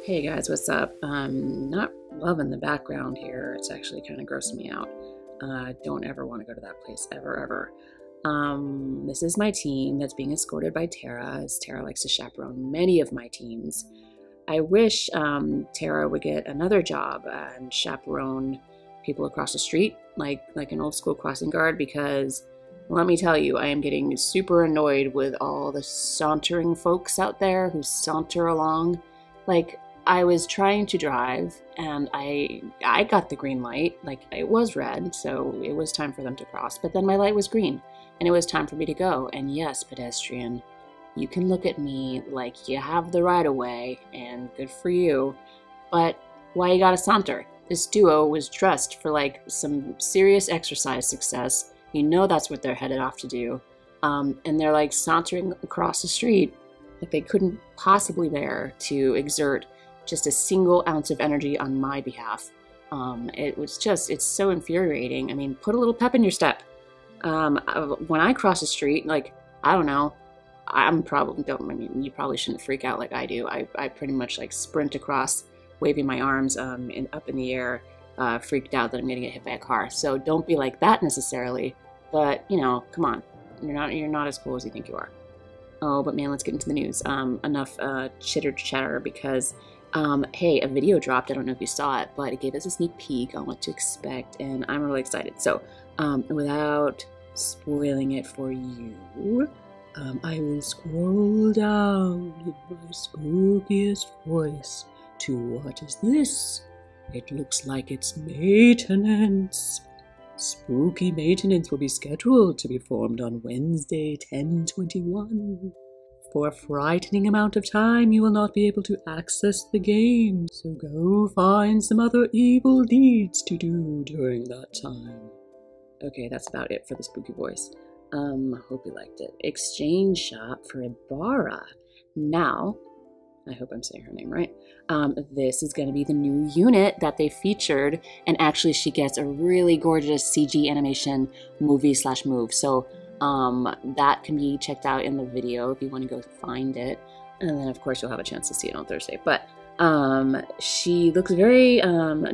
Hey guys, what's up? Not loving the background here. It's actually kind of grossing me out. Don't ever want to go to that place, ever. This is my team that's being escorted by Tara, as Tara likes to chaperone many of my teams. I wish Tara would get another job and chaperone people across the street, like an old school crossing guard, because let me tell you, I am getting super annoyed with all the sauntering folks out there who saunter along. Like, I was trying to drive and I got the green light, like it was red, so it was time for them to cross, but then my light was green and it was time for me to go. And yes, pedestrian, you can look at me like you have the right of way and good for you, but why you gotta saunter? This duo was dressed for like some serious exercise success. You know that's what they're headed off to do. And they're like sauntering across the street like they couldn't possibly bear to exert just a single ounce of energy on my behalf. It's so infuriating. I mean, put a little pep in your step. When I cross the street, like, I don't know, you probably shouldn't freak out like I do. I pretty much like sprint across, waving my arms up in the air, freaked out that I'm gonna get hit by a car. So don't be like that necessarily, but you know, come on, you're not as cool as you think you are. Oh, but man, let's get into the news. Enough chitter chatter, because hey, a video dropped. I don't know if you saw it, but it gave us a sneak peek on what to expect, and I'm really excited. So without spoiling it for you, I will scroll down in my spookiest voice to what is this? It looks like it's maintenance. Spooky maintenance will be scheduled to be formed on Wednesday, 10/21. For a frightening amount of time, you will not be able to access the game, so go find some other evil deeds to do during that time. Okay, that's about it for the spooky voice. Hope you liked it. Exchange shop for Ibara. Now, I hope I'm saying her name right. This is going to be the new unit that they featured, and actually she gets a really gorgeous CG animation movie/move. So that can be checked out in the video if you want to go find it. And then of course you'll have a chance to see it on Thursday. But she looks very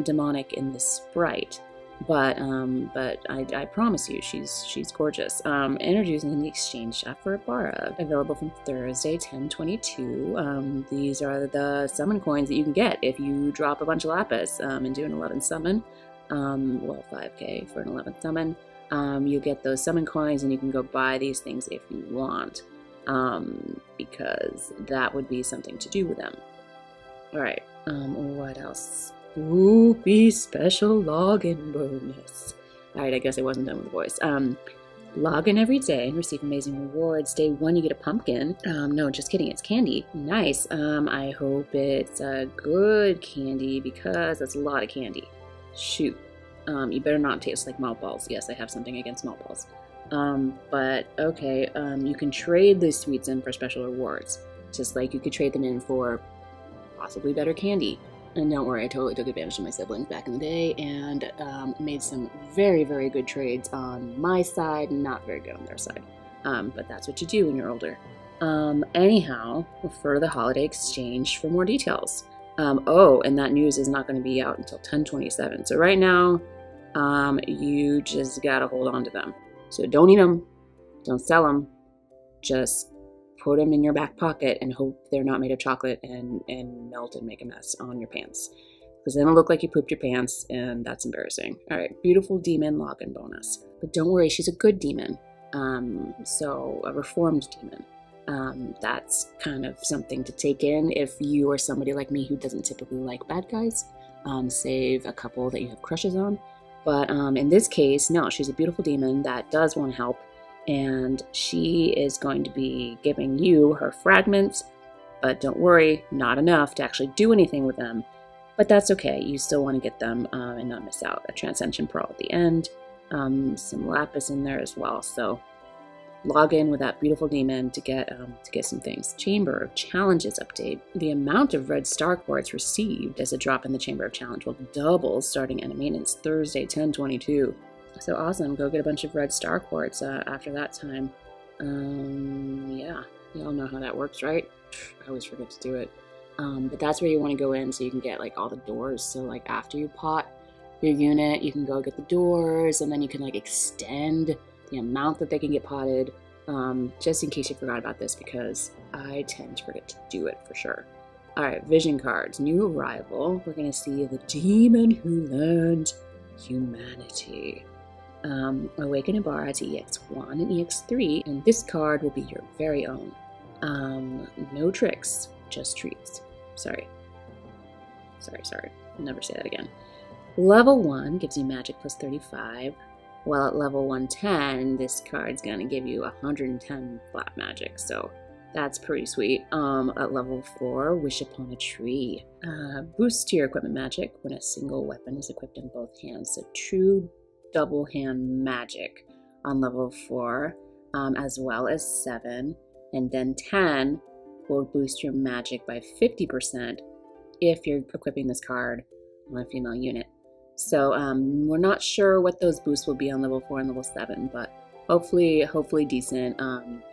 demonic in the sprite. But I promise you, she's gorgeous. Introducing the exchange shop for Ibara, available from Thursday, 10/22. These are the summon coins that you can get if you drop a bunch of lapis and do an 11 summon. Well, 5k for an 11th summon. You get those summon coins, and you can go buy these things if you want, because that would be something to do with them. All right. What else? Spoopy special login bonus. Alright, I guess I wasn't done with the voice. Log in every day and receive amazing rewards. Day 1, you get a pumpkin. No, just kidding, it's candy. Nice. I hope it's a good candy, because that's a lot of candy. Shoot. You better not taste like malt balls. Yes, I have something against malt balls. But okay, you can trade these sweets in for special rewards. Just like you could trade them in for possibly better candy. And don't worry, I totally took advantage of my siblings back in the day and made some very, very good trades on my side, not very good on their side. But that's what you do when you're older. Anyhow, refer to the holiday exchange for more details. Oh, and that news is not going to be out until 10/27. So right now, you just gotta hold on to them. So don't eat them, don't sell them, just put them in your back pocket and hope they're not made of chocolate and melt and make a mess on your pants. Because then it'll look like you pooped your pants, and that's embarrassing. All right, beautiful demon login bonus. But don't worry, she's a good demon. So a reformed demon. That's kind of something to take in if you are somebody like me who doesn't typically like bad guys. Save a couple that you have crushes on. But in this case, no, she's a beautiful demon that does want to help. And she is going to be giving you her fragments, but don't worry, not enough to actually do anything with them. But that's okay, you still want to get them and not miss out. A Transcension Pearl at the end, some lapis in there as well. So log in with that beautiful demon to get some things. Chamber of Challenges update. The amount of red star quartz received as a drop in the Chamber of Challenge will double starting at maintenance Thursday, 10/22. So awesome, go get a bunch of red star quartz after that time. Yeah, y'all know how that works, right? I always forget to do it. But that's where you want to go in so you can get like all the doors. So like after you pot your unit, you can go get the doors, and then you can like extend the amount that they can get potted, just in case you forgot about this, because I tend to forget to do it for sure. All right, vision cards, new arrival. We're gonna see the demon who learned humanity. Awaken Ibara to EX1 and EX3, and this card will be your very own. No tricks, just treats. Sorry. I'll never say that again. Level 1 gives you magic plus 35, while at level 110, this card's gonna give you 110 flat magic, so that's pretty sweet. At level 4, Wish Upon a Tree. Boost to your equipment magic when a single weapon is equipped in both hands, so true double hand magic on level 4, as well as 7, and then 10 will boost your magic by 50% if you're equipping this card on a female unit. So we're not sure what those boosts will be on level 4 and level 7, but hopefully decent.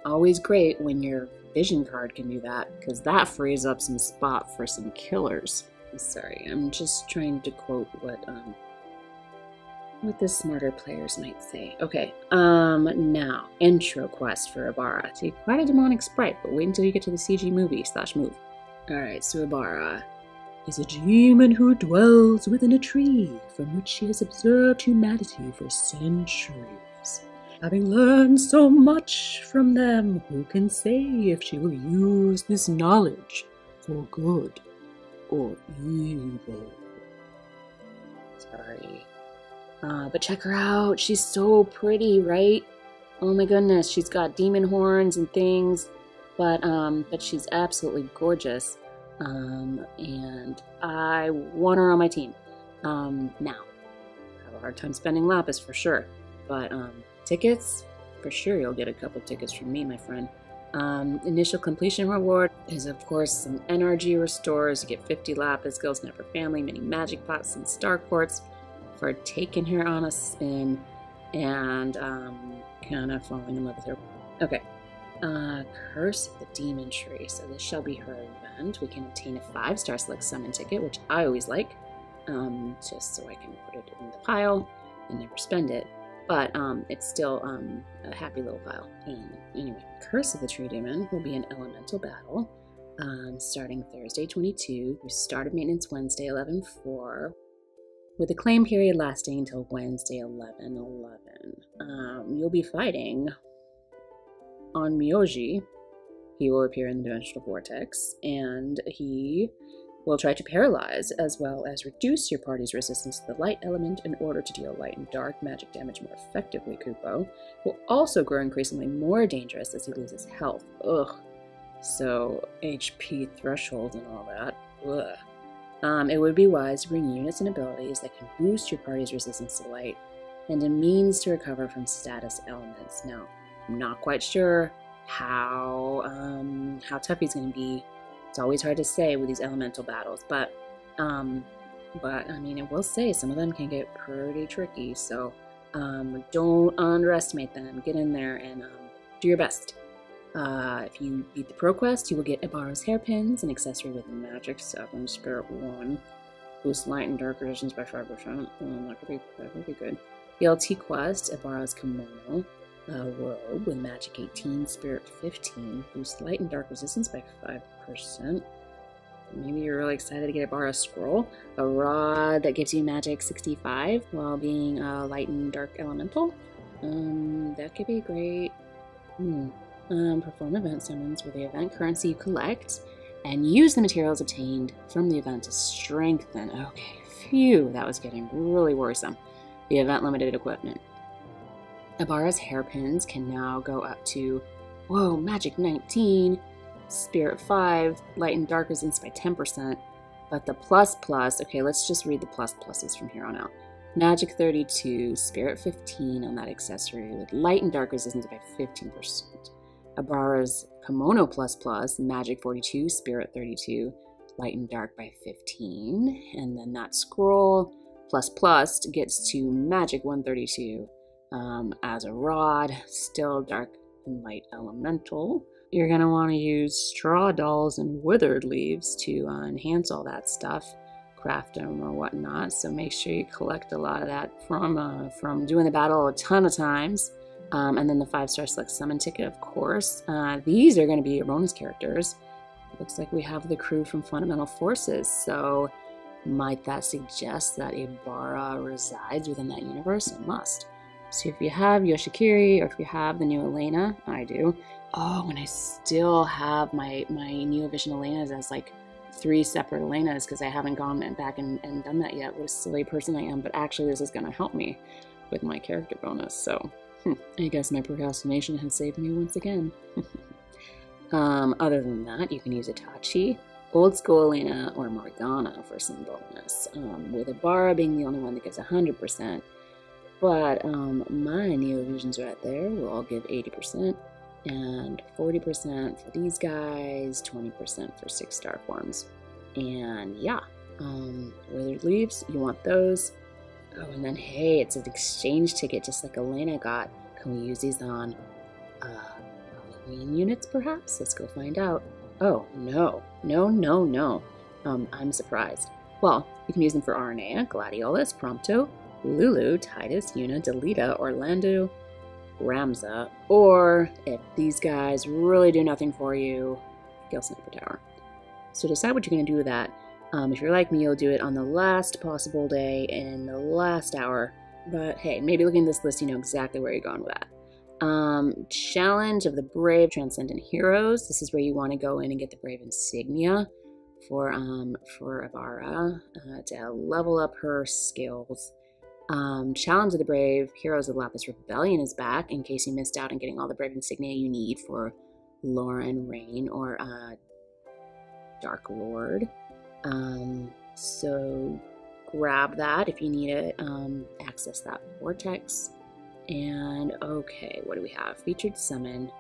Always great when your vision card can do that, because that frees up some spot for some killers. Sorry, I'm just trying to quote what the smarter players might say. Okay, now, intro quest for Ibara. So quite a demonic sprite, but wait until you get to the CG movie / move. Alright, so Ibara is a demon who dwells within a tree from which she has observed humanity for centuries. Having learned so much from them, who can say if she will use this knowledge for good or evil? Sorry. But check her out. She's so pretty, right? Oh my goodness, she's got demon horns and things, but she's absolutely gorgeous. And I want her on my team. Now, I have a hard time spending lapis for sure, but tickets, for sure you'll get a couple tickets from me, my friend. Initial completion reward is, of course, some NRG restores. You get 50 lapis, Ghost Never Family, mini magic pots, and star quartz for taking her on a spin and kind of falling in love with her. Okay. Curse of the Demon Tree. So this shall be her event. We can obtain a 5-star select summon ticket, which I always like, just so I can put it in the pile and never spend it. But it's still a happy little pile. Anyway, Curse of the Tree Demon will be an elemental battle starting Thursday 22 through start of maintenance Wednesday 11/4, with a claim period lasting until Wednesday 11/11. You'll be fighting on Myoji. He will appear in the dimensional vortex, and he will try to paralyze as well as reduce your party's resistance to the light element in order to deal light and dark magic damage more effectively. Kupo will also grow increasingly more dangerous as he loses health. Ugh. So HP threshold and all that. Ugh. It would be wise to bring units and abilities that can boost your party's resistance to light and a means to recover from status elements. Now, I'm not quite sure how tough he's going to be. It's always hard to say with these elemental battles, but I mean, I will say some of them can get pretty tricky, so don't underestimate them. Get in there and do your best. If you beat the Pro Quest, you will get Ibara's hairpins, an accessory with Magic 7, Spirit 1, boost light and dark resistance by 5%. That could be good. The LT Quest, Ibara's kimono, robe with Magic 18, Spirit 15, boost light and dark resistance by 5%. Maybe you're really excited to get Ibara's scroll, a rod that gives you Magic 65 while being a light and dark elemental. That could be great. Perform event summons with the event currency you collect, and use the materials obtained from the event to strengthen. Okay, phew, that was getting really worrisome. The event limited equipment. Ibara's hairpins can now go up to, whoa, Magic 19, Spirit 5, Light and Dark Resistance by 10%, but the plus, okay, let's just read the pluses from here on out. Magic 32, Spirit 15 on that accessory with Light and Dark Resistance by 15%. Ibara's kimono plus, Magic 42, Spirit 32, Light and Dark by 15, and then that scroll plus gets to Magic 132 as a rod, still dark and light elemental. you're going to want to use straw dolls and withered leaves to enhance all that stuff, craft them or whatnot. So make sure you collect a lot of that from doing the battle a ton of times. And then the 5-star select summon ticket, of course. These are going to be your bonus characters. Looks like we have the crew from Fundamental Forces, so might that suggest that Ibara resides within that universe? It must. So if you have Yoshikiri, or if you have the new Elena, I do. Oh, and I still have my Neo Vision Elenas as like 3 separate Elenas because I haven't gone back and done that yet. What a silly person I am, but actually this is going to help me with my character bonus, so I guess my procrastination has saved me once again. Other than that, you can use Itachi, Old School Elena, or Morgana for some bonus, with Ibara being the only one that gives 100%. But my Neo Visions right there will all give 80%, and 40% for these guys, 20% for 6-star forms. And yeah, Withered Leaves, you want those. Oh, and then hey, it's an exchange ticket just like Elena got. Can we use these on Halloween units perhaps? Let's go find out. Oh, no. I'm surprised. Well, you can use them for Aranea, Gladiolus, Prompto, Lulu, Titus, Yuna, Delita, Orlando, Ramza, or if these guys really do nothing for you, Gale Sniper Tower. So decide what you're going to do with that. If you're like me, you'll do it on the last possible day in the last hour. But hey, maybe looking at this list, you know exactly where you're going with that. Challenge of the Brave Transcendent Heroes. This is where you want to go in and get the Brave Insignia for Ibara to level up her skills. Challenge of the Brave Heroes of Lapis Rebellion is back in case you missed out on getting all the Brave Insignia you need for Lauren, Rain, or Dark Lord. So grab that if you need it. Access that vortex. And okay, what do we have? Featured summon.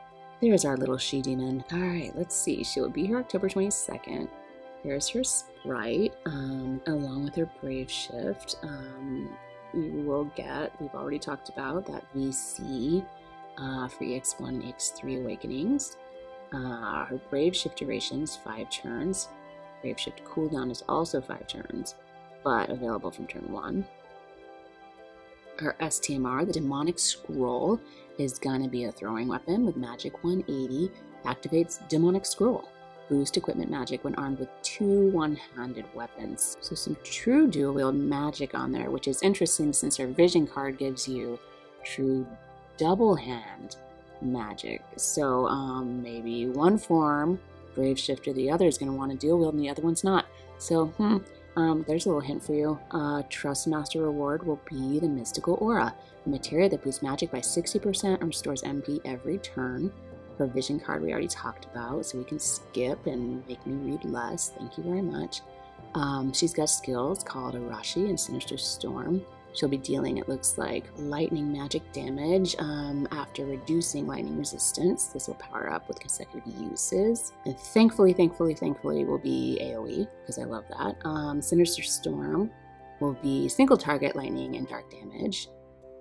There's our little she-demon. Alright, let's see. She will be here October 22nd. Here's her sprite, along with her Brave Shift. You will get, we've already talked about, that VC for EX1 and EX3 Awakenings. Her Brave Shift duration is 5 turns. Brave Shift cooldown is also 5 turns, but available from turn 1. Her STMR, the Demonic Scroll, is going to be a throwing weapon with Magic 180. Activates Demonic Scroll. Boost equipment magic when armed with 2 one-handed weapons. So some true dual-wield magic on there, which is interesting since her vision card gives you true double-hand magic. So maybe one form, Brave Shifter, the other is going to want to dual-wield and the other one's not. So, there's a little hint for you. Trust Master reward will be the Mystical Aura, a materia that boosts magic by 60% and restores MP every turn. Her vision card we already talked about, so we can skip and make me read less. Thank you very much. She's got skills called Arashi and Sinister Storm. She'll be dealing, it looks like, lightning magic damage after reducing lightning resistance. This will power up with consecutive uses. And thankfully will be AoE, because I love that. Sinister Storm will be single target lightning and dark damage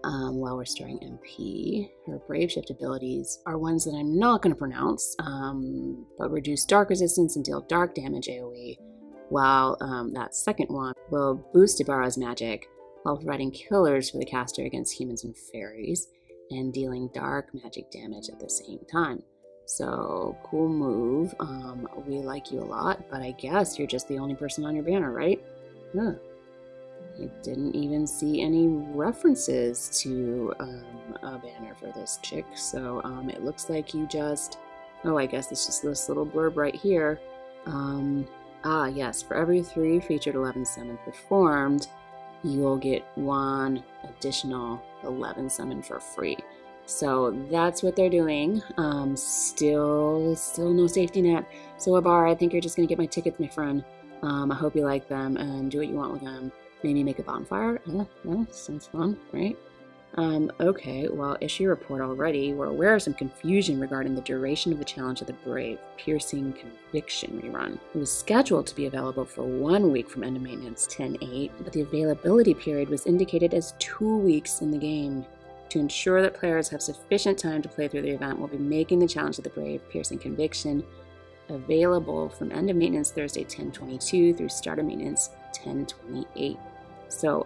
while restoring MP. Her Brave Shift abilities are ones that I'm not going to pronounce, but reduce dark resistance and deal dark damage AoE, while that second one will boost Ibara's magic while providing killers for the caster against humans and fairies, and dealing dark magic damage at the same time. So, cool move. We like you a lot, but I guess you're just the only person on your banner, right? Huh. I didn't even see any references to a banner for this chick, so it looks like you just... Oh, I guess it's just this little blurb right here. Yes, for every 3 featured 11 summons performed, you'll get 1 additional 11 summon for free. So that's what they're doing. Still no safety net. So Ibara, I think you're just gonna get my tickets, my friend. I hope you like them and do what you want with them. Maybe make a bonfire. Yeah, sounds fun, right? Okay, well, issue report already. We're aware of some confusion regarding the duration of the Challenge of the Brave Piercing Conviction rerun. It was scheduled to be available for 1 week from end of maintenance 10/8, but the availability period was indicated as 2 weeks in the game. To ensure that players have sufficient time to play through the event, we'll be making the Challenge of the Brave Piercing Conviction available from end of maintenance Thursday 10/22 through start of maintenance 10/28. So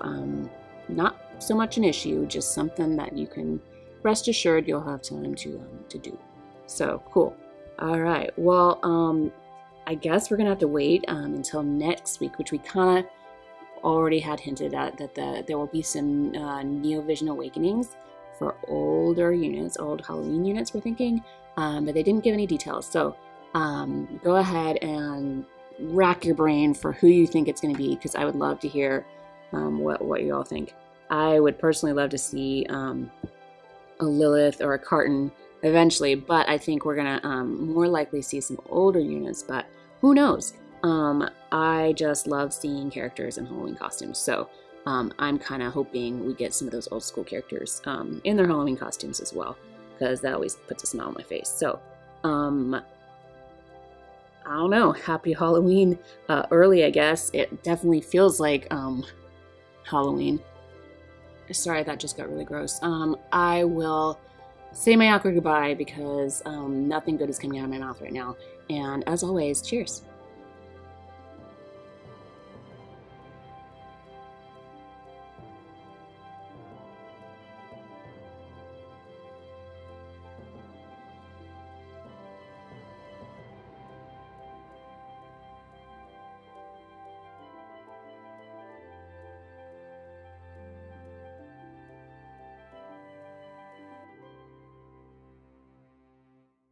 not so much an issue, just something that you can rest assured you'll have time to do. So cool. All right. Well, I guess we're gonna have to wait until next week, which we kind of already had hinted at, that there will be some Neo Vision Awakenings for older units, old Halloween units, we're thinking, but they didn't give any details. So go ahead and rack your brain for who you think it's going to be, because I would love to hear what you all think. I would personally love to see a Lilith or a Carton eventually, but I think we're going to more likely see some older units, but who knows? I just love seeing characters in Halloween costumes, so I'm kind of hoping we get some of those old school characters in their Halloween costumes as well, because that always puts a smile on my face. So I don't know, happy Halloween early, I guess. It definitely feels like Halloween. Sorry, that just got really gross. I will say my awkward goodbye, because nothing good is coming out of my mouth right now. And as always, cheers.